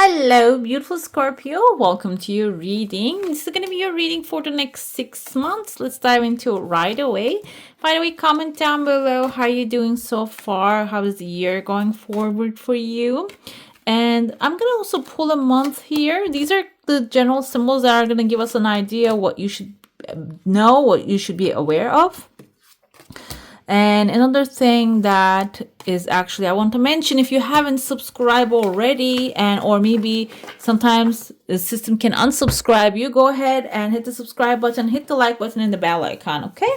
Hello, beautiful Scorpio. Welcome to your reading. This is going to be your reading for the next 6 months. Let's dive into it right away. By the way, comment down below how you're doing so far. How is the year going forward for you? And I'm going to also pull a month here. These are the general symbols that are going to give us an idea what you should know, what you should be aware of. And another thing that is actually I want to mention, if you haven't subscribed already, and or maybe sometimes the system can unsubscribe you, go ahead and hit the subscribe button, hit the like button and the bell icon. Okay,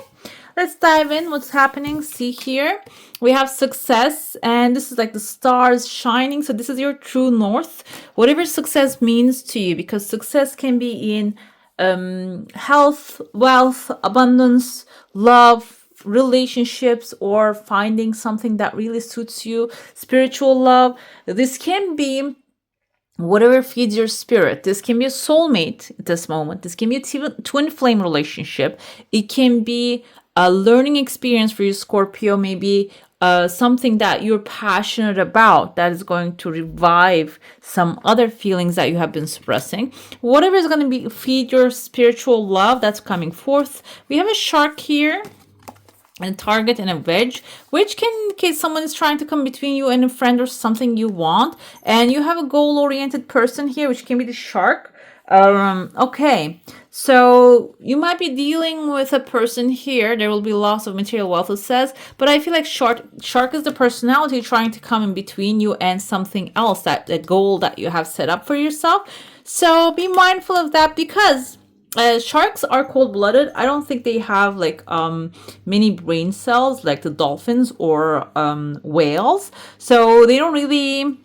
let's dive in. What's happening? See here, we have success, and this is like the stars shining. So this is your true north, whatever success means to you, because success can be in health, wealth, abundance, love, relationships, or finding something that really suits you, spiritual love. This can be whatever feeds your spirit. This can be a soulmate at this moment. This can be a twin flame relationship. It can be a learning experience for you, Scorpio, maybe something that you're passionate about that is going to revive some other feelings that you have been suppressing. Whatever is going to be feed your spiritual love, that's coming forth. We have a shark here, and a target and a wedge, which can indicate someone is trying to come between you and a friend or something you want. And you have a goal-oriented person here, which can be the shark. Okay, so you might be dealing with a person here. There will be loss of material wealth, it says. But I feel like shark is the personality trying to come in between you and something else, that goal that you have set up for yourself. So be mindful of that, because sharks are cold-blooded. I don't think they have like many brain cells like the dolphins or whales. So they don't really,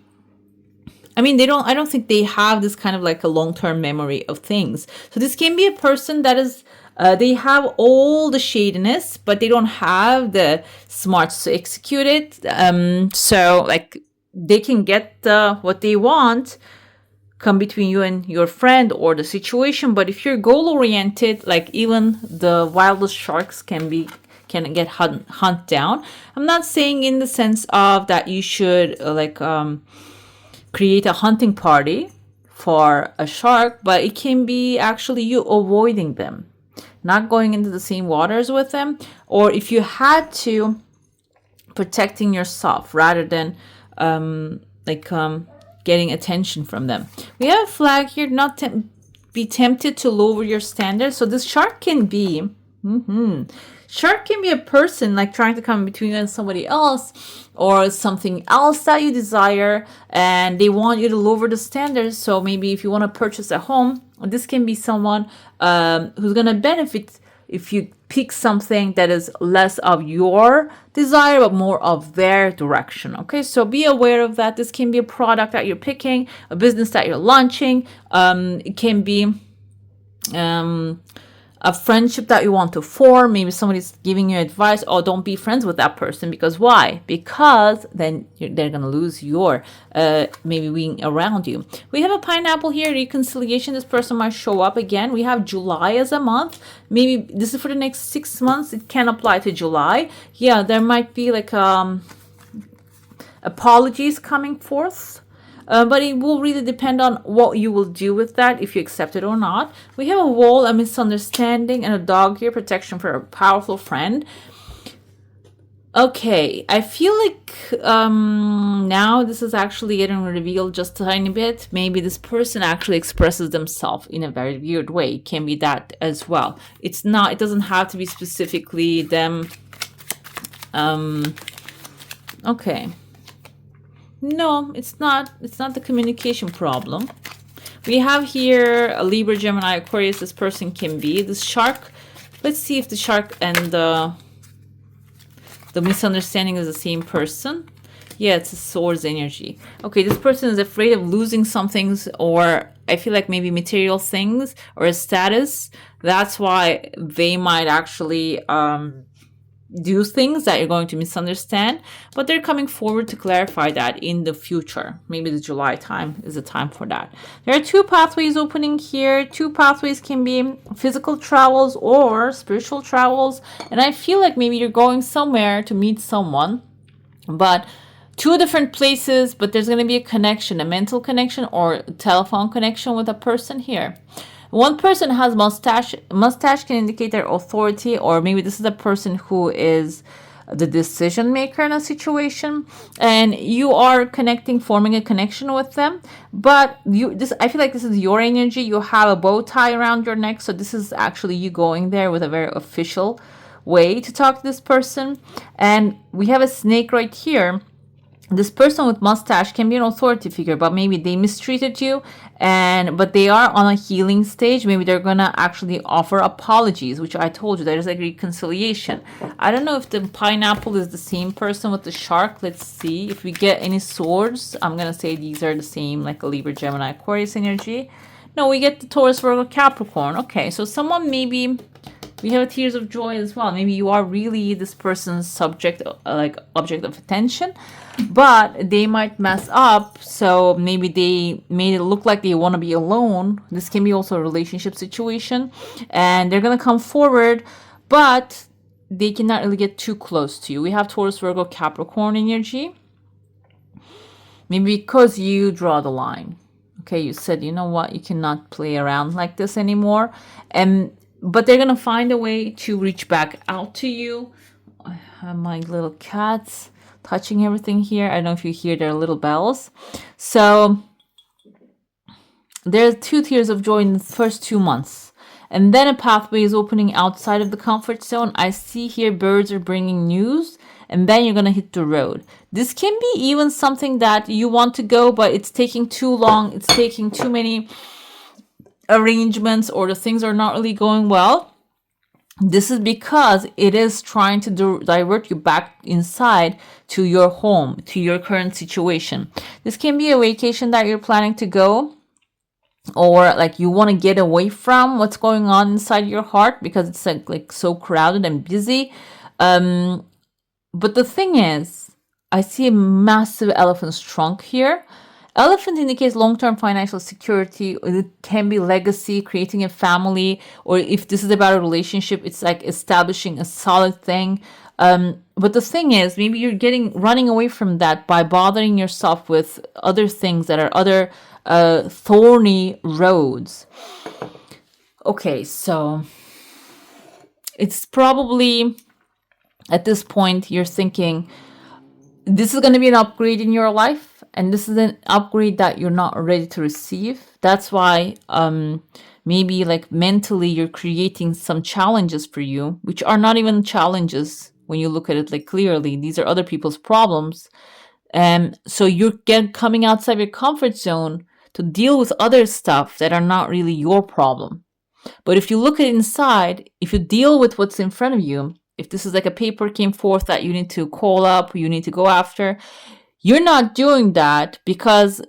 I don't think they have this kind of like a long-term memory of things. So this can be a person that is, they have all the shadiness, but they don't have the smarts to execute it. So like they can get what they want come between you and your friend or the situation. But if you're goal oriented, like even the wildest sharks can get hunt down. I'm not saying in the sense of that you should create a hunting party for a shark, but it can be actually you avoiding them, not going into the same waters with them, or if you had to, protecting yourself rather than getting attention from them. We have a flag here, not be tempted to lower your standards. So this shark can be, shark can be a person like trying to come between you and somebody else or something else that you desire, and they want you to lower the standards. So maybe if you want to purchase a home, this can be someone who's going to benefit if you pick something that is less of your desire but more of their direction. Okay, so be aware of that. This can be a product that you're picking, a business that you're launching. It can be a friendship that you want to form. Maybe somebody's giving you advice, oh, don't be friends with that person. Because why? Because then they're going to lose your maybe being around you. We have a pineapple here, reconciliation. This person might show up again. We have July as a month. Maybe this is for the next 6 months. It can apply to July. Yeah, there might be like apologies coming forth. But it will really depend on what you will do with that, if you accept it or not. We have a wall, a misunderstanding, and a dog here, protection for a powerful friend. Okay, I feel like now this is actually getting revealed just a tiny bit. Maybe this person actually expresses themselves in a very weird way. It can be that as well. It doesn't have to be specifically them. Okay. No, it's not. It's not the communication problem. We have here a Libra, Gemini, Aquarius. This person can be this shark. Let's see if the shark and the misunderstanding is the same person. Yeah, it's a swords energy. Okay, this person is afraid of losing some things, or I feel like maybe material things or a status. That's why they might actually do things that you're going to misunderstand, but they're coming forward to clarify that in the future. Maybe the July time is the time for that. There are 2 pathways opening here. 2 pathways can be physical travels or spiritual travels, and I feel like maybe you're going somewhere to meet someone, but two different places, but there's going to be a connection, a mental connection or telephone connection with a person here. One person has mustache. Mustache can indicate their authority, or maybe this is a person who is the decision maker in a situation, and you are connecting, forming a connection with them. But I feel like this is your energy. You have a bow tie around your neck, so this is actually you going there with a very official way to talk to this person. And we have a snake right here. This person with mustache can be an authority figure, but maybe they mistreated you, but they are on a healing stage. Maybe they're gonna actually offer apologies, which I told you there's like reconciliation. I don't know if the pineapple is the same person with the shark. Let's see if we get any swords. I'm gonna say these are the same, like a Libra, Gemini, Aquarius energy. No, we get the Taurus, Virgo, Capricorn. Okay, so someone maybe. We have tears of joy as well. Maybe you are really this person's subject, like object of attention, but they might mess up. So maybe they made it look like they want to be alone. This can be also a relationship situation, and they're going to come forward, but they cannot really get too close to you. We have Taurus, Virgo, Capricorn energy. Maybe because you draw the line. Okay, you said, you know what, you cannot play around like this anymore. But they're going to find a way to reach back out to you. I have my little cats touching everything here. I don't know if you hear their little bells. So there's 2 tears of joy in the first 2 months. And then a pathway is opening outside of the comfort zone. I see here birds are bringing news. And then you're going to hit the road. This can be even something that you want to go, but it's taking too long. It's taking too many arrangements, or the things are not really going well. This is because it is trying to divert you back inside to your home, to your current situation. This can be a vacation that you're planning to go, or like you want to get away from what's going on inside your heart because it's like so crowded and busy. But the thing is, I see a massive elephant's trunk here. Elephant indicates long-term financial security. It can be legacy, creating a family, or if this is about a relationship, it's like establishing a solid thing. But the thing is, maybe you're running away from that by bothering yourself with other things that are other thorny roads. Okay, so it's probably at this point you're thinking, this is going to be an upgrade in your life. And this is an upgrade that you're not ready to receive. That's why maybe like mentally you're creating some challenges for you, which are not even challenges when you look at it like clearly. These are other people's problems. So you're coming outside your comfort zone to deal with other stuff that are not really your problem. But if you look at inside, if you deal with what's in front of you, if this is like a paper came forth that you need to call up, you need to go after, you're not doing that because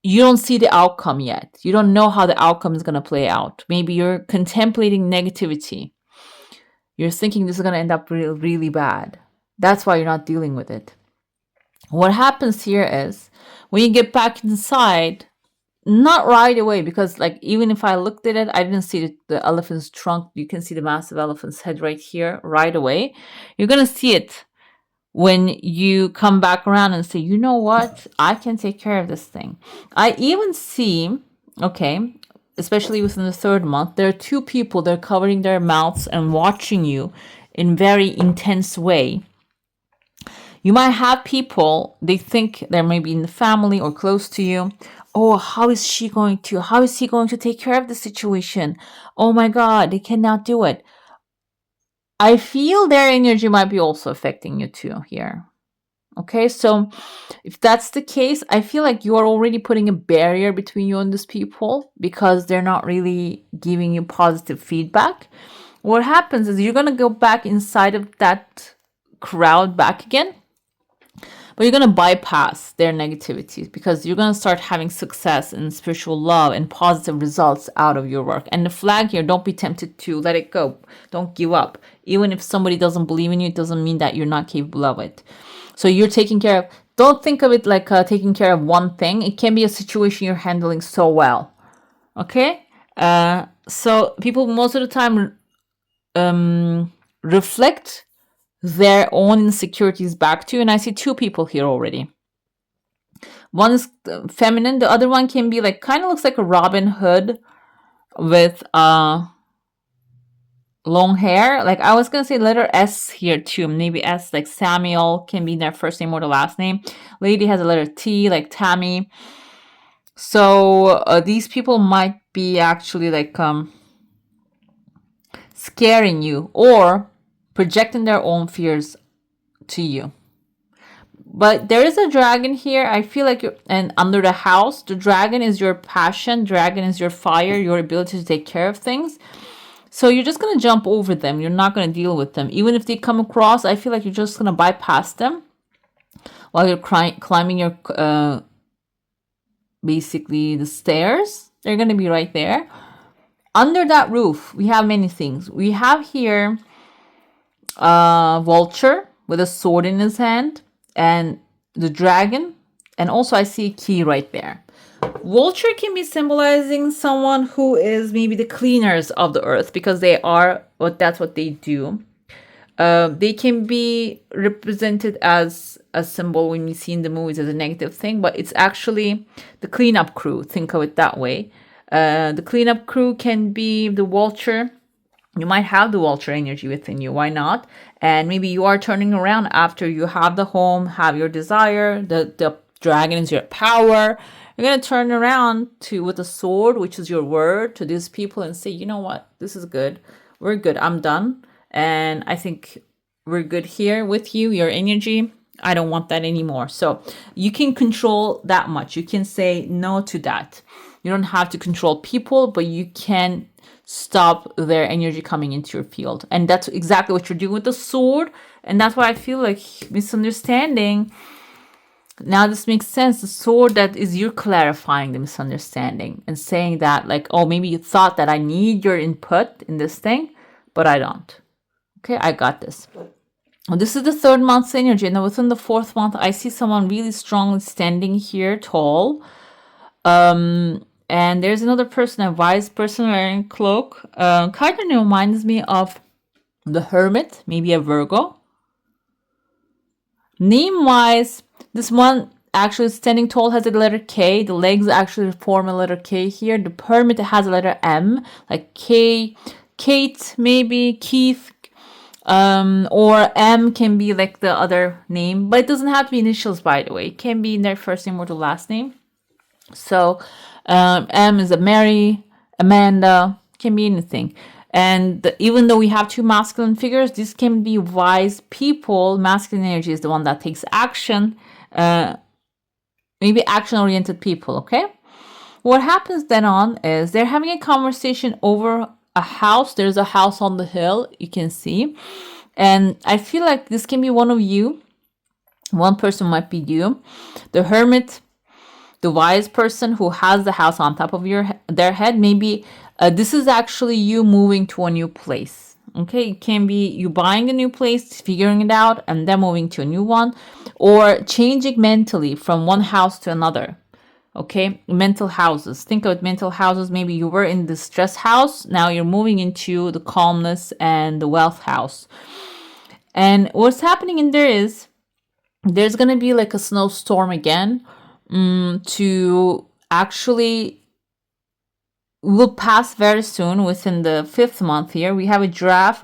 you don't see the outcome yet. You don't know how the outcome is going to play out. Maybe you're contemplating negativity. You're thinking this is going to end up really, really bad. That's why you're not dealing with it. What happens here is when you get back inside, not right away, because like even if I looked at it, I didn't see the elephant's trunk. You can see the massive elephant's head right here right away. You're going to see it when you come back around and say, you know what, I can take care of this thing. I even see, okay, especially within the 3rd month, there are 2 people, they're covering their mouths and watching you in very intense way. You might have people, they think they're maybe in the family or close to you. Oh, how is he going to take care of the situation? Oh my God, they cannot do it. I feel their energy might be also affecting you too here. Okay, so if that's the case, I feel like you are already putting a barrier between you and these people because they're not really giving you positive feedback. What happens is you're going to go back inside of that crowd back again, but you're going to bypass their negativity because you're going to start having success and spiritual love and positive results out of your work. And the flag here, don't be tempted to let it go. Don't give up. Even if somebody doesn't believe in you, it doesn't mean that you're not capable of it. So you're taking care of, don't think of it like taking care of one thing. It can be a situation you're handling so well. Okay? So people most of the time reflect their own insecurities back to you. And I see 2 people here already. One is feminine. The other one can be like, kind of looks like a Robin Hood with long hair. Like I was gonna say letter S here too. Maybe S, like Samuel can be their first name or the last name. Lady has a letter T, like Tammy. So these people might be actually like scaring you or projecting their own fears to you. But there is a dragon here. I feel like and under the house, the dragon is your passion. Dragon is your fire, your ability to take care of things. So you're just going to jump over them. You're not going to deal with them. Even if they come across, I feel like you're just going to bypass them while you're climbing your, basically the stairs. They're going to be right there. Under that roof, we have many things. We have here a vulture with a sword in his hand and the dragon. And also I see a key right there. Vulture can be symbolizing someone who is maybe the cleaners of the earth because they are, that's what they do. They can be represented as a symbol when you see in the movies as a negative thing, but it's actually the cleanup crew. Think of it that way. The cleanup crew can be the vulture. You might have the vulture energy within you. Why not? And maybe you are turning around after you have the home, have your desire. The dragon is your power. You're going to turn around with a sword, which is your word, to these people and say, you know what? This is good. We're good. I'm done. And I think we're good here with you, your energy. I don't want that anymore. So you can control that much. You can say no to that. You don't have to control people, but you can stop their energy coming into your field. And that's exactly what you're doing with the sword. And that's why I feel like misunderstanding. Now this makes sense. The sword, that is you clarifying the misunderstanding and saying that like, oh, maybe you thought that I need your input in this thing, but I don't. Okay, I got this. Well, this is the 3rd month's energy. And then within the 4th month, I see someone really strongly standing here tall. And there's another person, a wise person wearing a cloak. Kind of reminds me of the Hermit, maybe a Virgo. Name-wise, this one actually standing tall has a letter K. The legs actually form a letter K here. The Hermit has a letter M, like K, Kate, maybe Keith, or M can be like the other name, but it doesn't have to be initials, by the way. It can be in their first name or the last name. So M is a Mary, Amanda, can be anything. And even though we have 2 masculine figures, this can be wise people. Masculine energy is the one that takes action, maybe action-oriented people, okay? What happens then on is they're having a conversation over a house. There's a house on the hill, you can see. And I feel like this can be one of you. One person might be you. The Hermit, the wise person who has the house on top of their head. Maybe this is actually you moving to a new place. Okay, it can be you buying a new place, figuring it out, and then moving to a new one, or changing mentally from one house to another. Okay, mental houses. Think of mental houses. Maybe you were in the stress house. Now you're moving into the calmness and the wealth house. And what's happening in there is there's going to be like a snowstorm again. To actually will pass very soon within the 5th month here. We have a giraffe.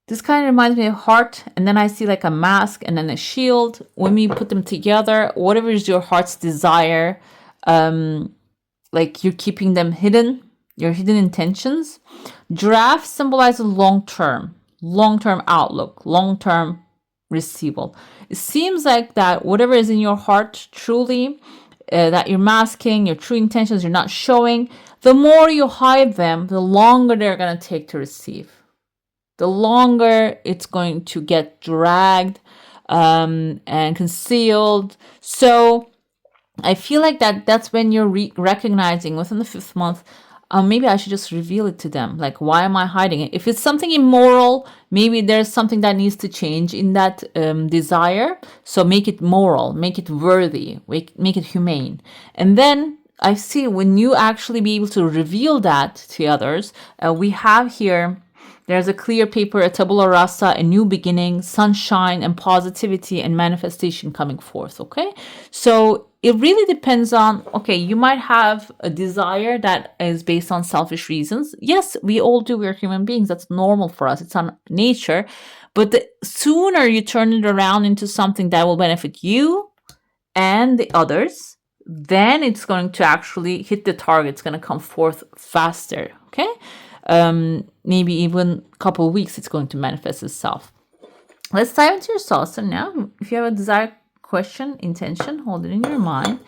This kind of reminds me of heart, and then I see like a mask and then a shield. When we put them together, whatever is your heart's desire, like you're keeping them hidden, your hidden intentions. Giraffe symbolizes long-term outlook, long-term receival. It seems like that whatever is in your heart truly, that you're masking, your true intentions you're not showing, the more you hide them, the longer they're going to take to receive. The longer it's going to get dragged and concealed. So I feel like that's when you're recognizing within the 5th month, maybe I should just reveal it to them. Like, why am I hiding it? If it's something immoral, maybe there's something that needs to change in that desire. So make it moral, make it worthy, make it humane. And then I see when you actually be able to reveal that to others, we have here There's a clear paper, a tabula rasa, a new beginning, sunshine and positivity and manifestation coming forth, okay? So it really depends on, okay, you might have a desire that is based on selfish reasons. Yes, we all do. We're human beings. That's normal for us. It's on nature. But the sooner you turn it around into something that will benefit you and the others, then it's going to actually hit the target. It's going to come forth faster, okay? Maybe even a couple of weeks it's going to manifest itself. Let's dive into your soul. So now, if you have a desired question, intention, hold it in your mind.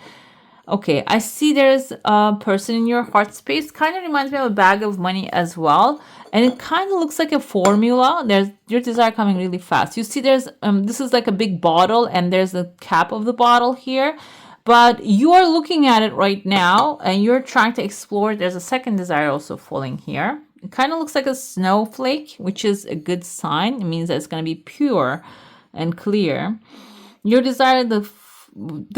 Okay, I see there's a person in your heart space. Kind of reminds me of a bag of money as well. And it kind of looks like a formula. There's your desire coming really fast. You see there's, this is like a big bottle and there's the cap of the bottle here. But you are looking at it right now and you're trying to explore. There's a second desire also falling here. It kind of looks like a snowflake, which is a good sign. It means that it's going to be pure and clear. Your desire, the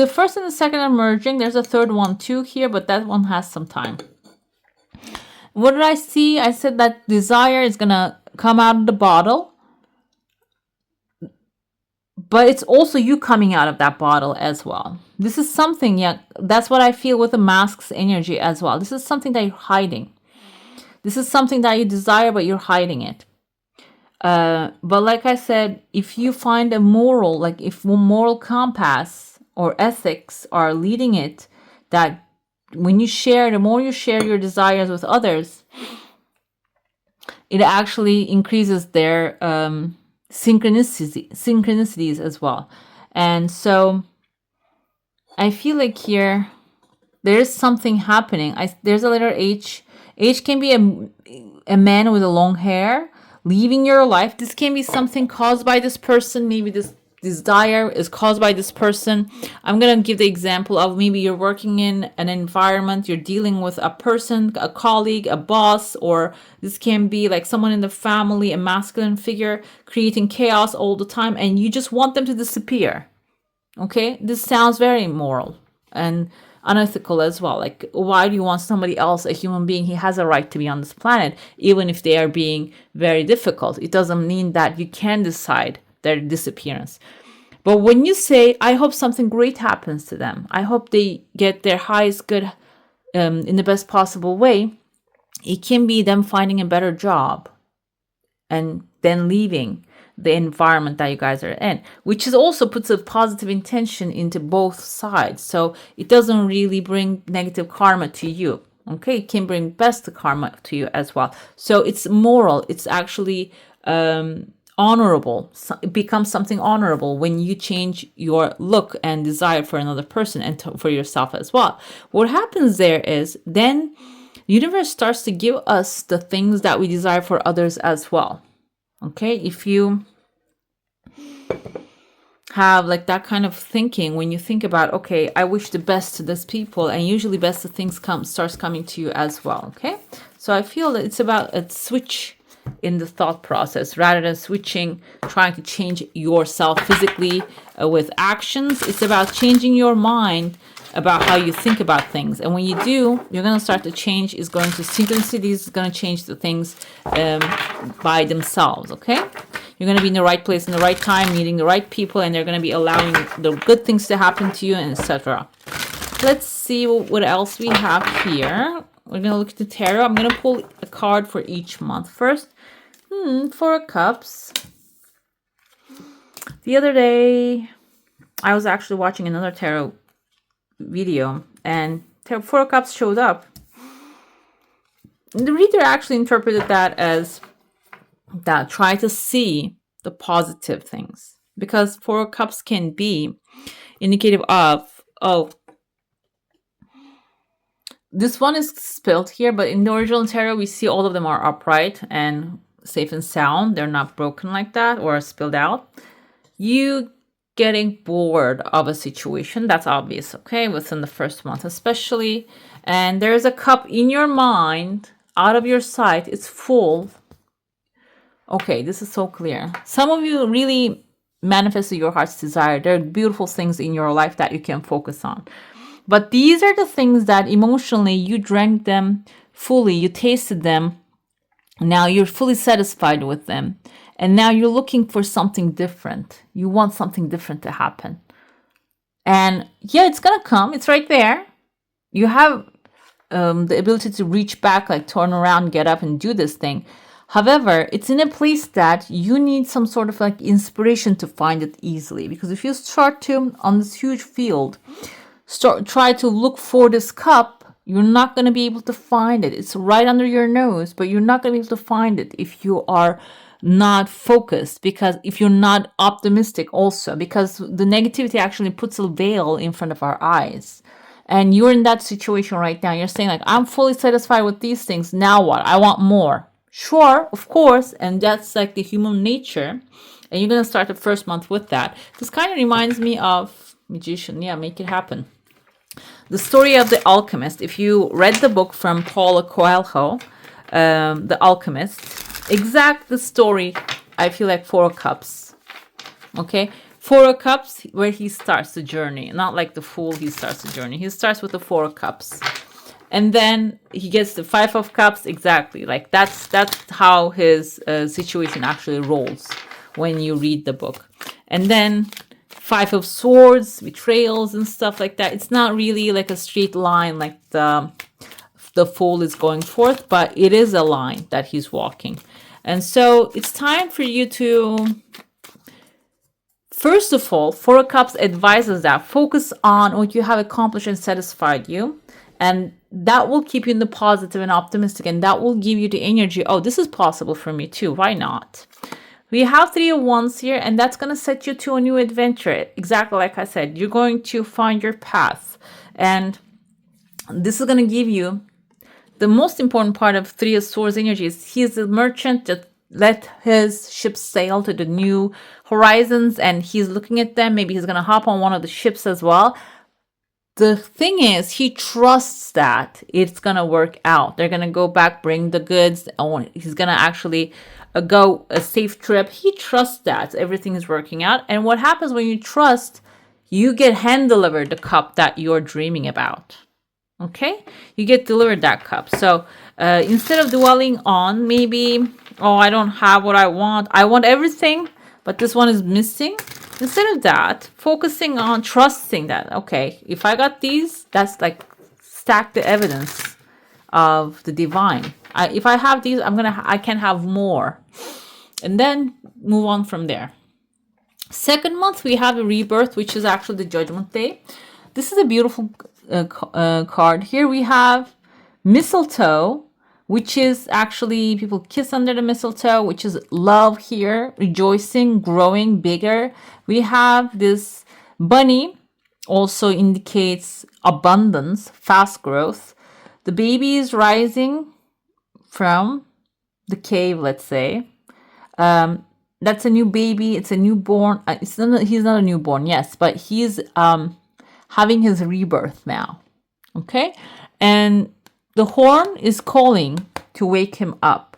first and the second are merging. There's a third one too here, but that one has some time. What did I see? I said that desire is going to come out of the bottle. But it's also you coming out of that bottle as well. This is something, yeah, that's what I feel with the mask's energy as well. This is something that you're hiding. This is something that you desire, but you're hiding it. But like I said, if you find a moral, like if moral compass or ethics are leading it, that when you share, the more you share your desires with others, it actually increases their synchronicities as well. And so I feel like here there's something happening. There's a letter H. H can be a man with a long hair leaving your life. This can be something caused by this person. Maybe this desire is caused by this person. I'm going to give the example of maybe you're working in an environment, you're dealing with a person, a colleague, a boss, or this can be like someone in the family, a masculine figure creating chaos all the time, and you just want them to disappear. Okay, this sounds very immoral and unethical as well. Like, why do you want somebody else, a human being? He has a right to be on this planet, even if they are being very difficult. It doesn't mean that you can decide their disappearance. But when you say, I hope something great happens to them, I hope they get their highest good in the best possible way, it can be them finding a better job and then leaving the environment that you guys are in, which is also puts a positive intention into both sides. So it doesn't really bring negative karma to you. Okay, it can bring best karma to you as well. So it's moral. It's actually honorable. So it becomes something honorable when you change your look and desire for another person and for yourself as well. What happens there is then the universe starts to give us the things that we desire for others as well. Okay, if you have like that kind of thinking, when you think about, okay, I wish the best to this people, and usually best of things starts coming to you as well. Okay, so I feel that it's about a switch in the thought process rather than trying to change yourself physically with actions. It's about changing your mind about how you think about things, and when you do, you're going to start to change. Is going to synchronicities is going to change the things by themselves. Okay, you're going to be in the right place in the right time, meeting the right people, and they're going to be allowing the good things to happen to you, and etc. Let's see what else we have here. We're going to look at the tarot. I'm going to pull a card for each month. First, Four of Cups. The other day, I was actually watching another tarot video, and Four of Cups showed up. The reader actually interpreted that as that try to see the positive things, because Four of Cups can be indicative of, oh, this one is spilled here, but in the original tarot, we see all of them are upright and safe and sound. They're not broken like that or spilled out. You getting bored of a situation, that's obvious, okay, within the first month especially. And there's a cup in your mind, out of your sight, it's full. Okay, this is so clear. Some of you really manifested your heart's desire. There are beautiful things in your life that you can focus on. But these are the things that emotionally you drank them fully, you tasted them, Now you're fully satisfied with them. And now you're looking for something different. You want something different to happen. And yeah, it's going to come. It's right there. You have the ability to reach back, like turn around, get up and do this thing. However, it's in a place that you need some sort of like inspiration to find it easily. Because if you start to, on this huge field, try to look for this cup, you're not going to be able to find it. It's right under your nose, but you're not going to be able to find it if you are not focused, because if you're not optimistic also, because the negativity actually puts a veil in front of our eyes. And you're in that situation right now. You're saying like, I'm fully satisfied with these things. Now what? I want more. Sure, of course. And that's like the human nature. And you're going to start the first month with that. This kind of reminds me of Magician. Yeah, make it happen. The story of the alchemist. If you read the book from Paulo Coelho, The Alchemist, exact the story, I feel like Four of Cups. Okay? Four of Cups, where he starts the journey. Not like the Fool, he starts the journey. He starts with the Four of Cups. And then he gets the Five of Cups, exactly. Like that's how his situation actually rolls when you read the book. And then Five of Swords, betrayals and stuff like that. It's not really like a straight line like the Fool is going forth, but it is a line that he's walking. And so it's time for you to... First of all, Four of Cups advises that focus on what you have accomplished and satisfied you. And that will keep you in the positive and optimistic. And that will give you the energy. Oh, this is possible for me too. Why not? We have Three of Wands here. And that's going to set you to a new adventure. Exactly like I said. You're going to find your path. And this is going to give you... The most important part of Three of Swords energy is he's a merchant that let his ships sail to the new horizons, and he's looking at them. Maybe he's going to hop on one of the ships as well. The thing is, he trusts that it's going to work out. They're going to go back, bring the goods. He's going to actually go a safe trip. He trusts that everything is working out. And what happens when you trust, you get hand delivered the cup that you're dreaming about. Okay? You get delivered that cup. So instead of dwelling on maybe... Oh, I don't have what I want. I want everything, but this one is missing. Instead of that, focusing on trusting that, okay, if I got these, that's like stack the evidence of the divine. If I have these, I can have more. And then move on from there. Second month, we have the Rebirth, which is actually the Judgment Day. This is a beautiful card. Here we have mistletoe, which is actually people kiss under the mistletoe, which is love here, rejoicing, growing bigger. We have this bunny, also indicates abundance, fast growth. The baby is rising from the cave, let's say. That's a new baby. It's a newborn. He's not a newborn, yes, but he's having his rebirth now. Okay? And the horn is calling to wake him up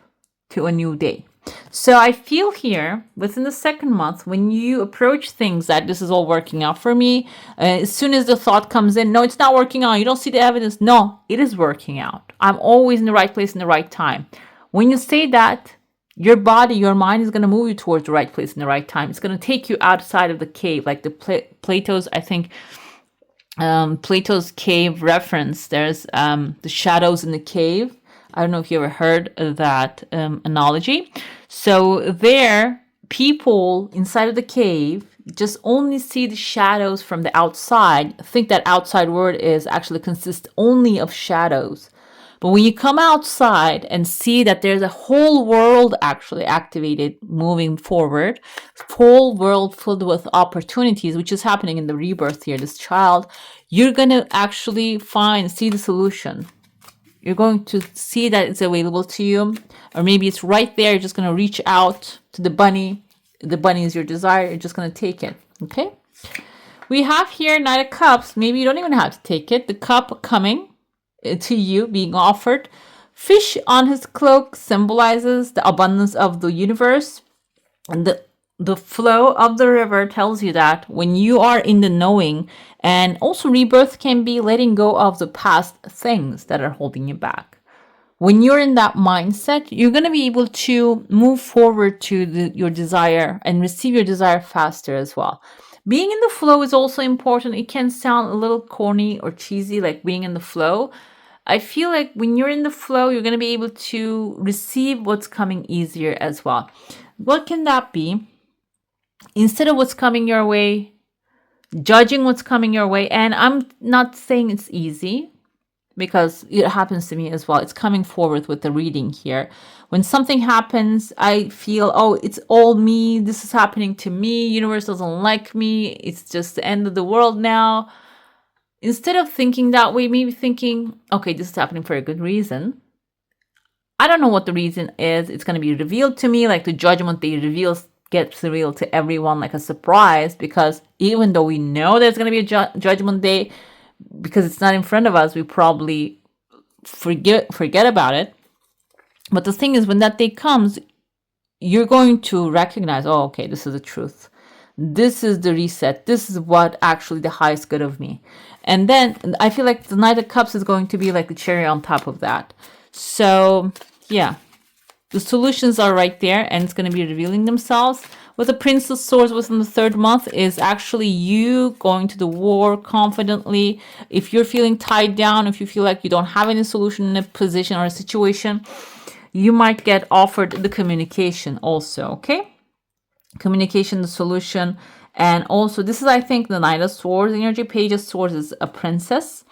to a new day. So I feel here within the second month, when you approach things that this is all working out for me, as soon as the thought comes in, no, it's not working out. You don't see the evidence. No, it is working out. I'm always in the right place in the right time. When you say that, your body, your mind is going to move you towards the right place in the right time. It's going to take you outside of the cave, like the Plato's, I think, Plato's cave reference. There's the shadows in the cave. I don't know if you ever heard of that analogy. So there, people inside of the cave just only see the shadows from the outside. Think that outside world is actually consists only of shadows. But when you come outside and see that there's a whole world actually activated, moving forward, whole world filled with opportunities, which is happening in the rebirth here, this child, you're going to actually see the solution. You're going to see that it's available to you, or maybe it's right there. You're just going to reach out to the bunny. The bunny is your desire. You're just going to take it. Okay. We have here Knight of Cups. Maybe you don't even have to take it. The cup coming to you, being offered. Fish on his cloak symbolizes the abundance of the universe, and the flow of the river tells you that when you are in the knowing. And also rebirth can be letting go of the past things that are holding you back. when you're in that mindset, you're going to be able to move forward to your desire and receive your desire faster as well. Being in the flow is also important. It can sound a little corny or cheesy, like being in the flow. I feel like when you're in the flow, you're going to be able to receive what's coming easier as well. What can that be? Instead of what's coming your way, judging what's coming your way. And I'm not saying it's easy, because it happens to me as well. It's coming forward with the reading here. When something happens, I feel, oh, it's all me. This is happening to me. Universe doesn't like me. It's just the end of the world now. Instead of thinking that way, maybe thinking, okay, this is happening for a good reason. I don't know what the reason is. It's going to be revealed to me, like the judgment day gets revealed to everyone like a surprise, because even though we know there's going to be a judgment day, because it's not in front of us, we probably forget about it. But the thing is, when that day comes, you're going to recognize, oh, okay, this is the truth. This is the reset. This is what actually the highest good of me. And then I feel like the Knight of Cups is going to be like the cherry on top of that. So yeah, the solutions are right there, and it's going to be revealing themselves. With the Prince of Swords within the third month is actually you going to the war confidently. If you're feeling tied down, if you feel like you don't have any solution in a position or a situation, you might get offered the communication also, okay? Communication, the solution. And also, this is, I think, the Knight of Swords energy. Page of Swords is a princess.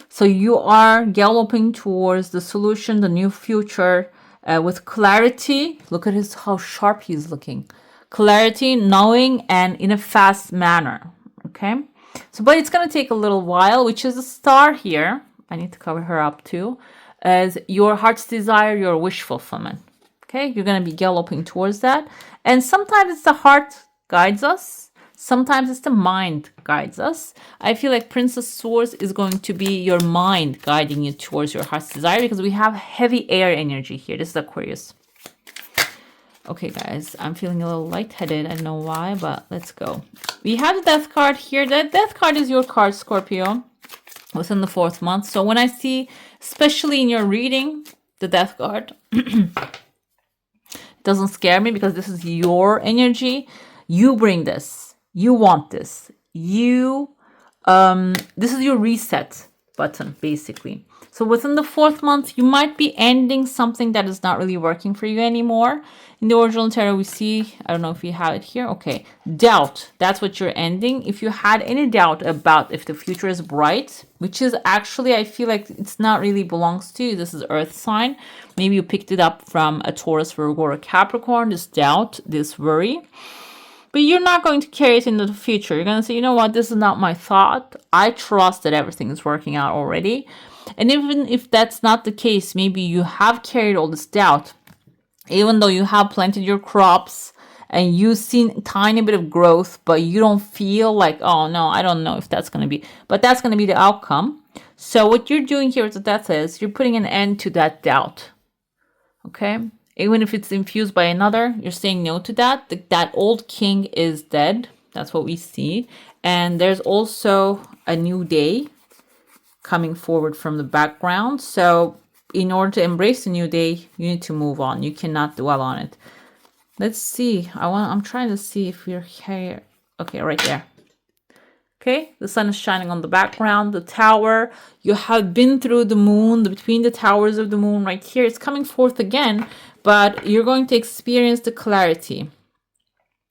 So you are galloping towards the solution, the new future, with clarity. Look at how sharp he's looking. Clarity, knowing, and in a fast manner. Okay, so but it's going to take a little while, which is a star here. I need to cover her up too, as your heart's desire, your wish fulfillment. Okay, you're going to be galloping towards that. And sometimes it's the heart guides us, sometimes it's the mind guides us. I feel like Princess Swords is going to be your mind guiding you towards your heart's desire, because we have heavy air energy here. This is Aquarius. Okay, guys, I'm feeling a little lightheaded. I don't know why, but let's go. We have the Death card here. The Death card is your card, Scorpio, within the fourth month. So when I see, especially in your reading, the Death card, it doesn't scare me, because this is your energy. You bring this. You want this. This is your reset button, basically. So within the fourth month, you might be ending something that is not really working for you anymore. In the original tarot, we see, I don't know if you have it here. Okay, doubt. That's what you're ending. If you had any doubt about if the future is bright, which is actually, I feel like it's not really belongs to you. This is Earth sign. Maybe you picked it up from a Taurus, Virgo, or a Capricorn, this doubt, this worry. But you're not going to carry it into the future. You're going to say, you know what, this is not my thought. I trust that everything is working out already. And even if that's not the case, maybe you have carried all this doubt, even though you have planted your crops and you've seen a tiny bit of growth, but you don't feel like, oh no, I don't know if that's going to be, but that's going to be the outcome. So what you're doing here with the Death is you're putting an end to that doubt. Okay? Even if it's infused by another, you're saying no to that. That old king is dead. That's what we see. And there's also a new day coming forward from the background. So in order to embrace the new day, you need to move on. You cannot dwell on it. Let's see. I'm trying to see if we're here. Okay, right there. Okay, the sun is shining on the background, the tower. You have been through the moon, between the towers of the moon right here. It's coming forth again, but you're going to experience the clarity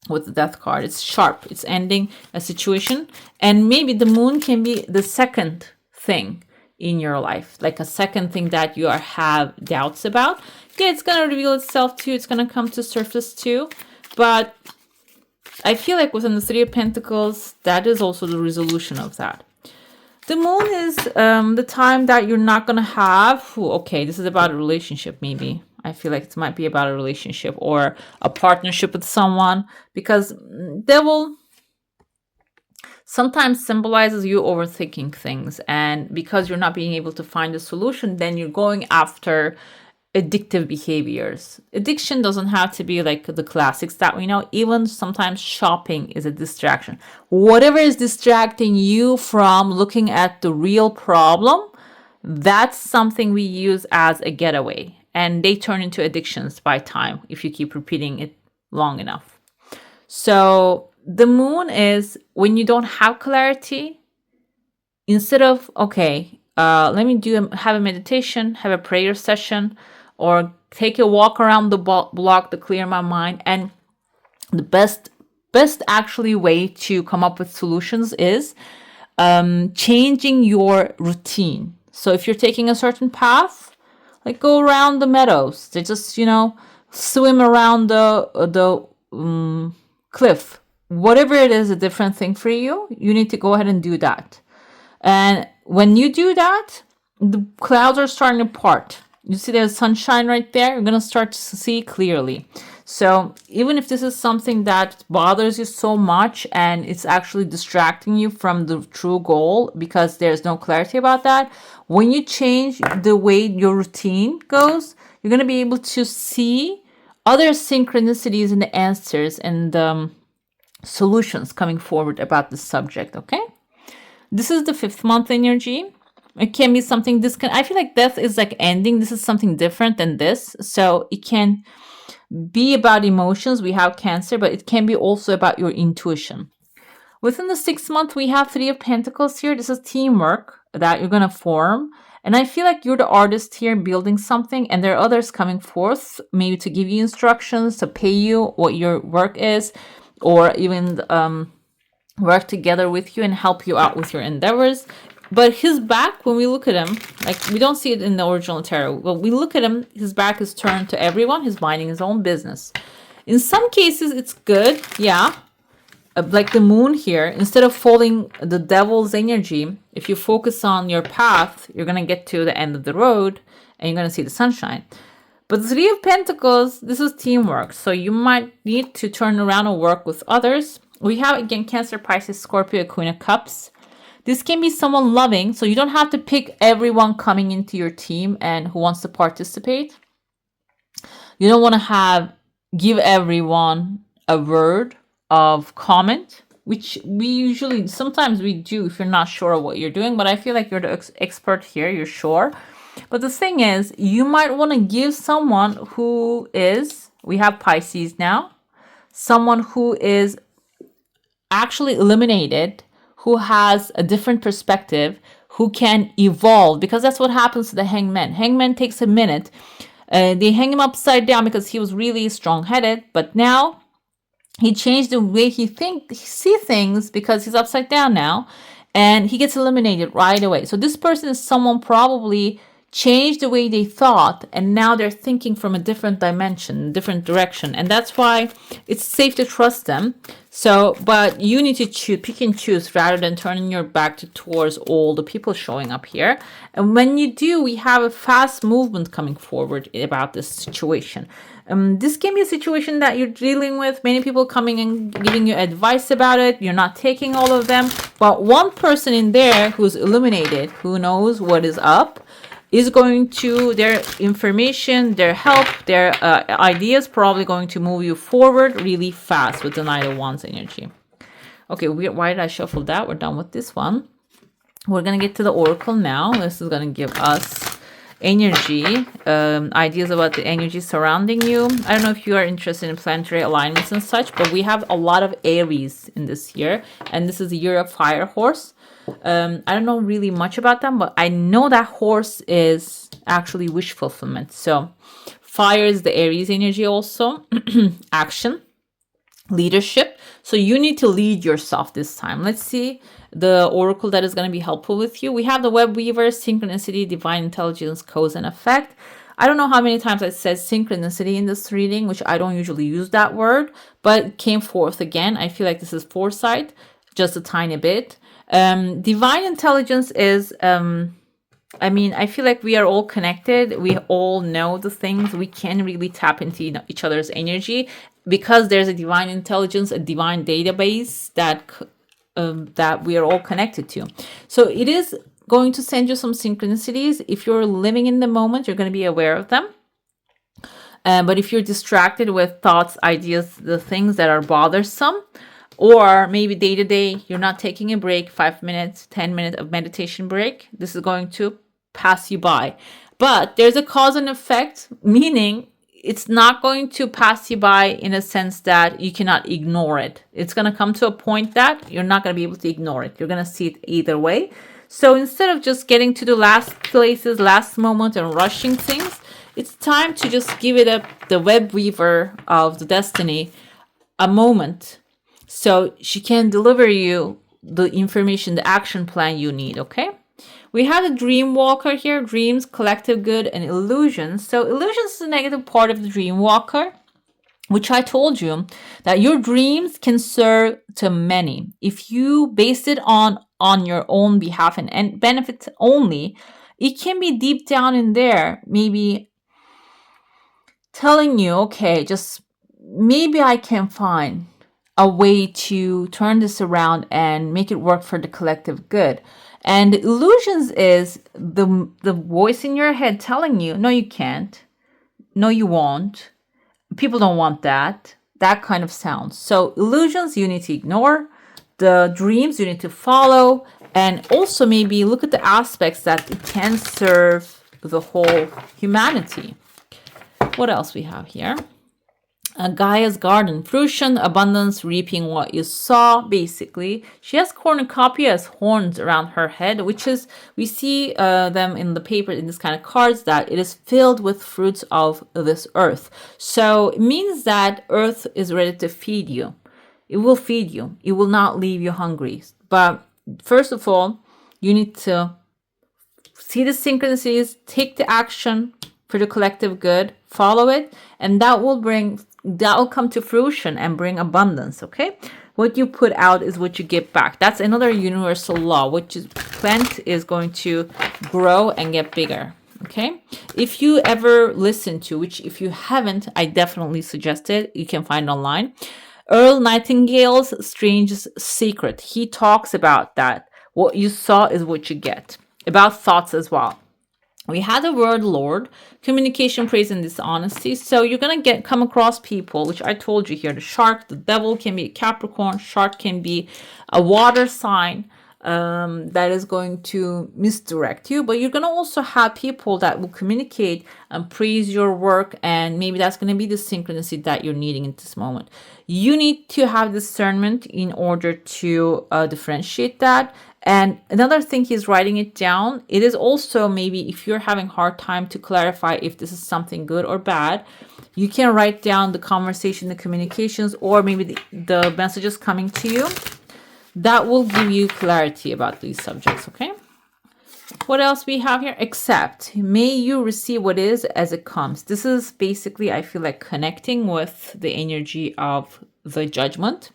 with the Death card. It's sharp. It's ending a situation. And maybe the moon can be the second thing in your life, like a second thing that you have doubts about. Yeah, it's going to reveal itself too. It's going to come to surface too. But I feel like within the Three of Pentacles, that is also the resolution of that. The moon is the time that you're not going to have. Okay, this is about a relationship maybe. I feel like it might be about a relationship or a partnership with someone, because devil sometimes symbolizes you overthinking things. And because you're not being able to find a solution, then you're going after addictive behaviors. Addiction doesn't have to be like the classics that we know. Even sometimes shopping is a distraction. Whatever is distracting you from looking at the real problem, That's something we use as a getaway, and they turn into addictions by time if you keep repeating it long enough. So the moon is when you don't have clarity, instead of, okay, let me have a meditation, have a prayer session, or take a walk around the block to clear my mind. And the best actually way to come up with solutions is changing your routine. So if you're taking a certain path, like go around the meadows, they just, swim around the cliff, whatever it is, a different thing for you, you need to go ahead and do that. And when you do that, the clouds are starting to part. You see there's sunshine right there, you're going to start to see clearly. So even if this is something that bothers you so much and it's actually distracting you from the true goal because there's no clarity about that, when you change the way your routine goes, you're going to be able to see other synchronicities and the answers and solutions coming forward about the subject, okay? This is the 5th month energy. It can be something, I feel like death is like ending. This is something different than this. So it can be about emotions. We have Cancer, but it can be also about your intuition. Within the 6th month, we have 3 of Pentacles here. This is teamwork that you're going to form. And I feel like you're the artist here building something, and there are others coming forth, maybe to give you instructions, to pay you what your work is, or even work together with you and help you out with your endeavors. But his back, when we look at him, like we don't see it in the original tarot, but we look at him, his back is turned to everyone. He's minding his own business. In some cases, it's good, yeah. Like the moon here, instead of following the devil's energy, if you focus on your path, you're going to get to the end of the road and you're going to see the sunshine. But the 3 of Pentacles, this is teamwork. So you might need to turn around and work with others. We have, again, Cancer, Pisces, Scorpio, Queen of Cups. This can be someone loving, so you don't have to pick everyone coming into your team and who wants to participate. You don't want to give everyone a word of comment, which sometimes we do if you're not sure of what you're doing, but I feel like you're the expert here, you're sure. But the thing is, you might want to give someone who is, we have Pisces now, someone who is actually eliminated, who has a different perspective, who can evolve, because that's what happens to the Hangman. Hangman takes a minute. They hang him upside down because he was really strong-headed, but now he changed the way he see things because he's upside down now, and he gets eliminated right away. So this person is someone probably changed the way they thought, and now they're thinking from a different dimension, different direction, and that's why it's safe to trust them. So, but you need to pick and choose rather than turning your back towards all the people showing up here. And when you do, we have a fast movement coming forward about this situation. This can be a situation that you're dealing with, many people coming and giving you advice about it. You're not taking all of them, but one person in there who's illuminated, who knows what is up, is going to, their information, their help, their ideas probably going to move you forward really fast with the Knight of Wands energy. Okay, why did I shuffle that? We're done with this one. We're going to get to the Oracle now. This is going to give us energy, ideas about the energy surrounding you. I don't know if you are interested in planetary alignments and such, but we have a lot of Aries in this year, and this is the year of Fire Horse. I don't know really much about them, but I know that horse is actually wish fulfillment. So fire is the Aries energy also. Action, leadership. So you need to lead yourself this time. Let's see the oracle that is going to be helpful with you. We have the web weaver, synchronicity, divine intelligence, cause and effect. I don't know how many times I said synchronicity in this reading, which I don't usually use that word, but it came forth again. I feel like this is foresight, just a tiny bit. Divine intelligence is, I feel like we are all connected. We all know the things. We can really tap into each other's energy because there's a divine intelligence, a divine database that we are all connected to. So it is going to send you some synchronicities. If you're living in the moment, you're going to be aware of them. But if you're distracted with thoughts, ideas, the things that are bothersome, or maybe day to day, you're not taking a break, 5 minutes, 10 minutes of meditation break, this is going to pass you by. But there's a cause and effect, meaning it's not going to pass you by in a sense that you cannot ignore it. It's going to come to a point that you're not going to be able to ignore it. You're going to see it either way. So instead of just getting to the last places, last moment, and rushing things, it's time to just give it the web weaver of the destiny a moment so she can deliver you the information, the action plan you need, okay? We have the dream walker here, dreams, collective good, and illusions. So illusions is the negative part of the dream walker, which I told you that your dreams can serve to many. If you base it on your own behalf and benefits only, it can be deep down in there, maybe telling you, okay, just maybe I can find a way to turn this around and make it work for the collective good. And illusions is the voice in your head telling you, no, you can't. No, you won't. People don't want that. That kind of sounds. So illusions you need to ignore. The dreams you need to follow. And also maybe look at the aspects that it can serve the whole humanity. What else we have here? Gaia's garden, fruition, abundance, reaping what you sow, basically. She has cornucopia as horns around her head, which is, we see them in the paper, in this kind of cards, that it is filled with fruits of this earth. So it means that earth is ready to feed you. It will feed you. It will not leave you hungry. But first of all, you need to see the synchronicities, take the action for the collective good, follow it, and that will come to fruition and bring abundance, okay? What you put out is what you get back. That's another universal law, which is plant is going to grow and get bigger, okay? If you ever listen to, which if you haven't, I definitely suggest it. You can find online. Earl Nightingale's Strange Secret. He talks about that. What you saw is what you get. About thoughts as well. We had the word Lord, communication, praise, and dishonesty. So you're going to come across people, which I told you here. The shark, the devil can be a Capricorn. Shark can be a water sign that is going to misdirect you. But you're going to also have people that will communicate and praise your work. And maybe that's going to be the synchronicity that you're needing in this moment. You need to have discernment in order to differentiate that. And another thing, he's writing it down. It is also maybe if you're having a hard time to clarify if this is something good or bad, you can write down the conversation, the communications, or maybe the messages coming to you. That will give you clarity about these subjects, okay? What else we have here? Accept. May you receive what is as it comes. This is basically, I feel like, connecting with the energy of the judgment.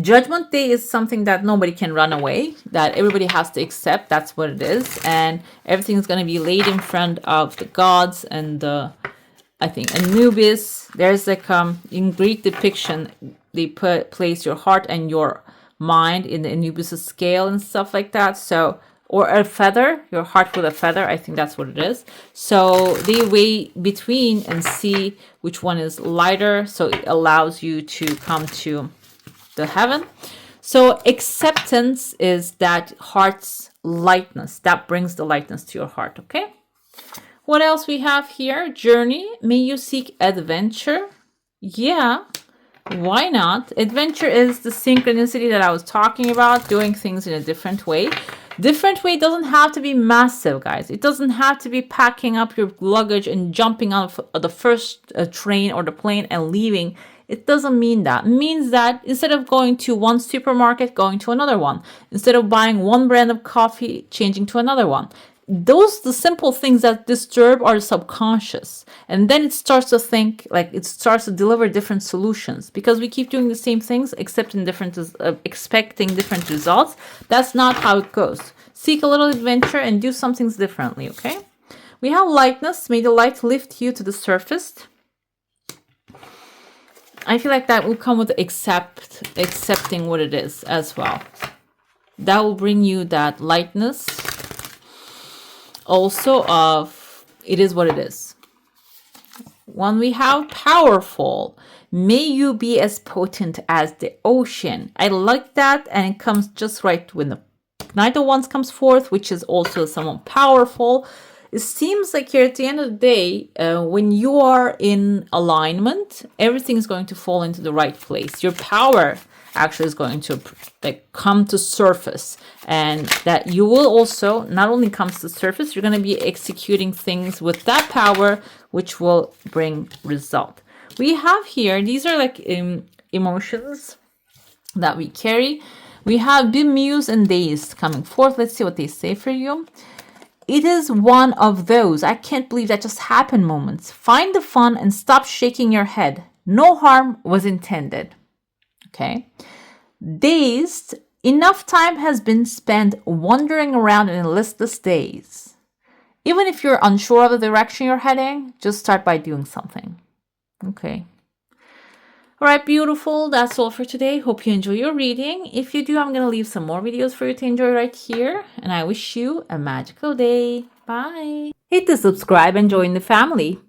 Judgment Day is something that nobody can run away, that everybody has to accept. That's what it is. And everything is going to be laid in front of the gods and I think Anubis. There's like in Greek depiction, they place your heart and your mind in the Anubis scale and stuff like that. So, or a feather, your heart with a feather. I think that's what it is. So they weigh between and see which one is lighter. So it allows you to come to the heaven. So acceptance is that heart's lightness that brings the lightness to your heart. Okay, what else we have here? Journey. May you seek adventure. Yeah, why not? Adventure is the synchronicity that I was talking about, doing things in a different way. Different way doesn't have to be massive, guys. It doesn't have to be packing up your luggage and jumping on the first train or the plane and leaving. It doesn't mean that. It means that instead of going to one supermarket, going to another one. Instead of buying one brand of coffee, changing to another one. Those the simple things that disturb our subconscious. And then it starts to think, like it starts to deliver different solutions. Because we keep doing the same things, expecting different results. That's not how it goes. Seek a little adventure and do some things differently, okay? We have lightness. May the light lift you to the surface. I feel like that will come with accepting what it is as well. That will bring you that lightness. Also of it is what it is. When we have powerful, may you be as potent as the ocean. I like that, and it comes just right Knight of Wands comes forth, which is also someone powerful. It seems like here at the end of the day, when you are in alignment, everything is going to fall into the right place. Your power actually is going to come to surface, and that you will also not only come to the surface, you're going to be executing things with that power, which will bring result. We have here, these are like emotions that we carry. We have bemused and dazed coming forth. Let's see what they say for you. It is one of those "I can't believe that just happened" moments. Find the fun and stop shaking your head. No harm was intended. Okay. Dazed, enough time has been spent wandering around in a listless daze. Even if you're unsure of the direction you're heading, just start by doing something. Okay. All right, beautiful. That's all for today. Hope you enjoy your reading. If you do, I'm going to leave some more videos for you to enjoy right here. And I wish you a magical day. Bye. Hit the subscribe and join the family.